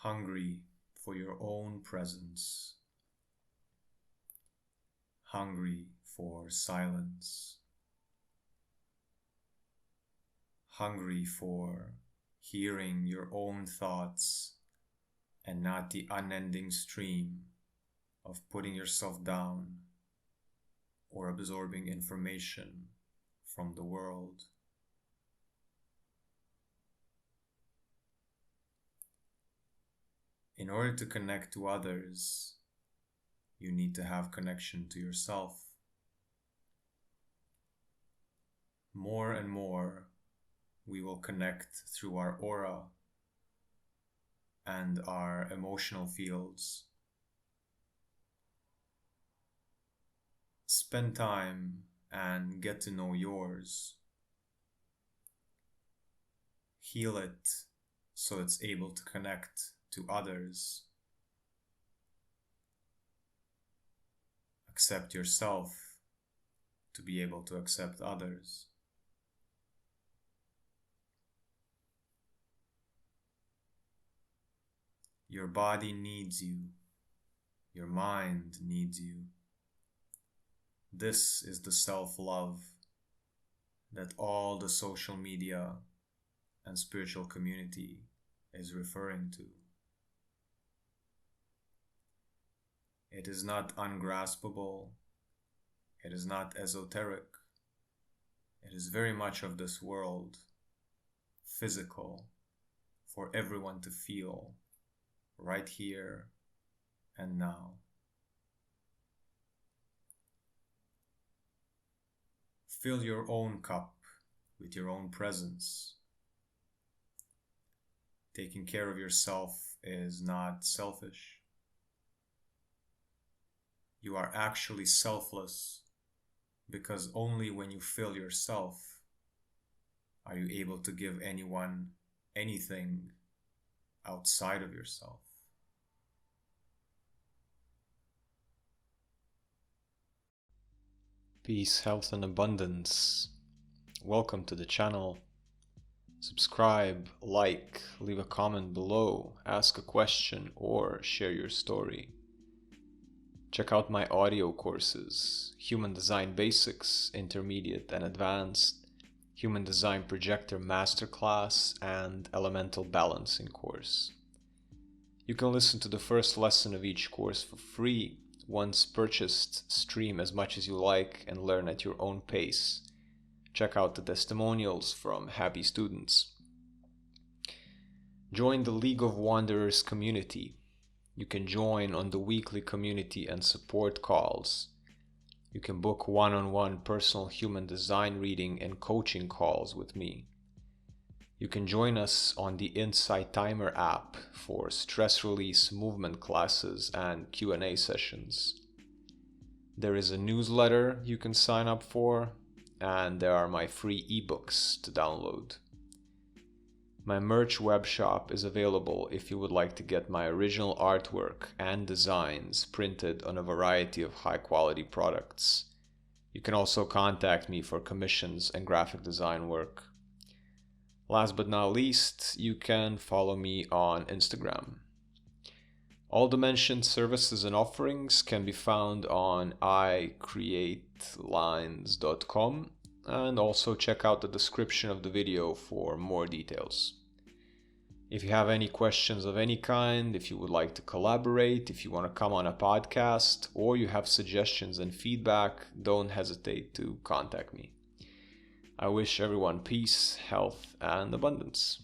hungry for your own presence, hungry for silence, hungry for hearing your own thoughts and not the unending stream of putting yourself down or absorbing information from the world. In order to connect to others, you need to have connection to yourself. More and more, we will connect through our aura and our emotional fields. Spend time and get to know yours. Heal it so it's able to connect to others. Accept yourself to be able to accept others. Your body needs you. Your mind needs you. This is the self-love that all the social media and spiritual community is referring to. It is not ungraspable. It is not esoteric. It is very much of this world, physical, for everyone to feel right here and now. Fill your own cup with your own presence. Taking care of yourself is not selfish. You are actually selfless because only when you fill yourself are you able to give anyone anything outside of yourself. Peace, health, and abundance. Welcome to the channel. Subscribe, like, leave a comment below, ask a question, or share your story. Check out my audio courses: Human Design Basics, Intermediate and Advanced, Human Design Projector Masterclass, and Elemental Balancing course. You can listen to the first lesson of each course for free. Once purchased, stream as much as you like and learn at your own pace. Check out the testimonials from happy students. Join the League of Wanderers community. You can join on the weekly community and support calls. You can book one-on-one personal human design reading and coaching calls with me. You can join us on the Insight Timer app for stress release movement classes and Q&A sessions. There is a newsletter you can sign up for, and there are my free ebooks to download. My merch web shop is available if you would like to get my original artwork and designs printed on a variety of high-quality products. You can also contact me for commissions and graphic design work. Last but not least, you can follow me on Instagram. All the mentioned services and offerings can be found on icreatelines.com, and also check out the description of the video for more details. If you have any questions of any kind, if you would like to collaborate, if you want to come on a podcast, or you have suggestions and feedback, don't hesitate to contact me. I wish everyone peace, health, and abundance.